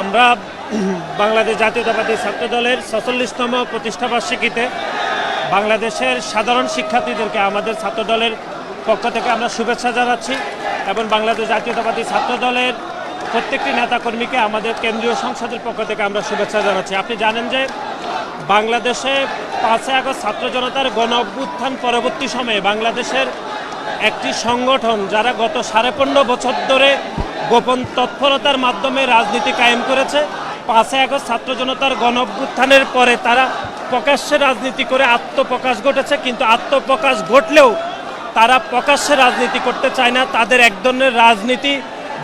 আমরা বাংলাদেশ জাতীয়তাবাদী ছাত্রদলের ৪৬তম প্রতিষ্ঠাবার্ষিকীতে বাংলাদেশের সাধারণ শিক্ষার্থীদেরকে আমাদের ছাত্রদলের পক্ষ থেকে আমরা শুভেচ্ছা জানাচ্ছি এবং বাংলাদেশ জাতীয়তাবাদী ছাত্রদলের প্রত্যেকটি নেতাকর্মীকে আমাদের কেন্দ্রীয় সংসদের পক্ষ থেকে আমরা শুভেচ্ছা জানাচ্ছি। আপনি জানেন যে বাংলাদেশে ৫ই আগস্ট ছাত্র জনতার গণ অভ্যুত্থান পরবর্তী সময়ে বাংলাদেশের একটি সংগঠন যারা গত ১৫.৫ বছর ধরে গোপন তৎপরতার মাধ্যমে রাজনীতি কায়েম করেছে, ৫ই আগস্ট ছাত্র জনতার গণ অভ্যুত্থানের পরে তারা প্রকাশ্যে রাজনীতি করে আত্মপ্রকাশ ঘটেছে, কিন্তু আত্মপ্রকাশ ঘটলেও তারা প্রকাশ্যে রাজনীতি করতে চায় না। তাদের এক ধরনের রাজনীতি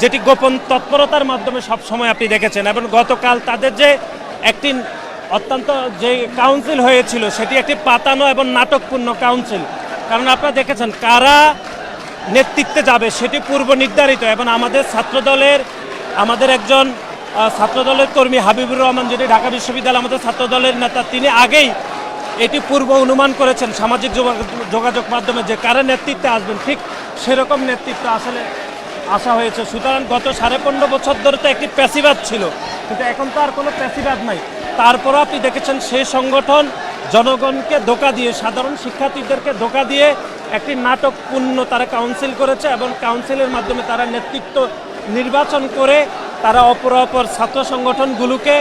যেটি গোপন তৎপরতার মাধ্যমে সবসময় আপনি দেখেছেন, এবং গতকাল তাদের যে একটি অত্যন্ত যে কাউন্সিল হয়েছিল সেটি একটি পাতানো এবং নাটকপূর্ণ কাউন্সিল। কারণ আপনারা দেখেছেন কারা নেতৃত্বে যাবে সেটি পূর্ব নির্ধারিত, এবং আমাদের ছাত্রদলের একজন ছাত্রদলের কর্মী হাবিবুর রহমান, যিনি ঢাকা বিশ্ববিদ্যালয় আমাদের ছাত্রদলের নেতা, তিনি আগেই এটি পূর্ব অনুমান করেছেন সামাজিক যোগাযোগ মাধ্যমে যে কারা নেতৃত্বে আসবেন, ঠিক সেরকম নেতৃত্ব আসলে আসা হয়েছে। সুতরাং গত 15.5 বছর ধরে তো একটি প্যাসিবাদ ছিল, কিন্তু এখন তো আর কোনো প্যাসিবাদ নাই। তারপরও আপনি দেখেছেন সেই সংগঠন জনগণকে ধোঁকা দিয়ে, সাধারণ শিক্ষার্থীদেরকে ধোঁকা দিয়ে একটি নাটকপূর্ণ তারা কাউন্সিল করেছে, এবং কাউন্সিলের মাধ্যমে তারা নেতৃত্ব নির্বাচন করে তারা অপর ছাত্র সংগঠনগুলোকে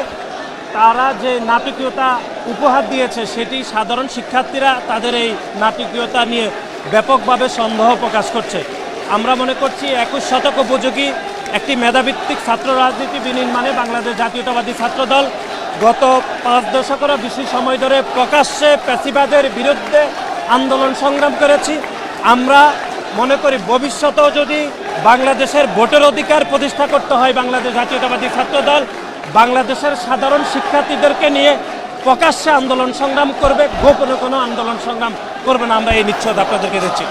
তারা যে নাটকীয়তা উপহার দিয়েছে সেটি সাধারণ শিক্ষার্থীরা তাদের এই নাটকীয়তা নিয়ে ব্যাপকভাবে সন্দেহ প্রকাশ করছে। আমরা মনে করছি 21 শতক উপযোগী একটি মেধাভিত্তিক ছাত্র রাজনীতি বিনির্মাণে বাংলাদেশ জাতীয়তাবাদী ছাত্রদল গত 5 দশকেরও বেশি সময় ধরে প্রকাশ্যে প্যাসিবাদের বিরুদ্ধে আন্দোলন সংগ্রাম করেছি। আমরা মনে করি ভবিষ্যতেও যদি বাংলাদেশের ভোটের অধিকার প্রতিষ্ঠা করতে হয়, বাংলাদেশ জাতীয়তাবাদী ছাত্রদল বাংলাদেশের সাধারণ শিক্ষার্থীদেরকে নিয়ে প্রকাশ্যে আন্দোলন সংগ্রাম করবে, গোপনে কোনো আন্দোলন সংগ্রাম করবে না। আমরা এই নিশ্চয়তা আপনাদেরকে দিচ্ছি।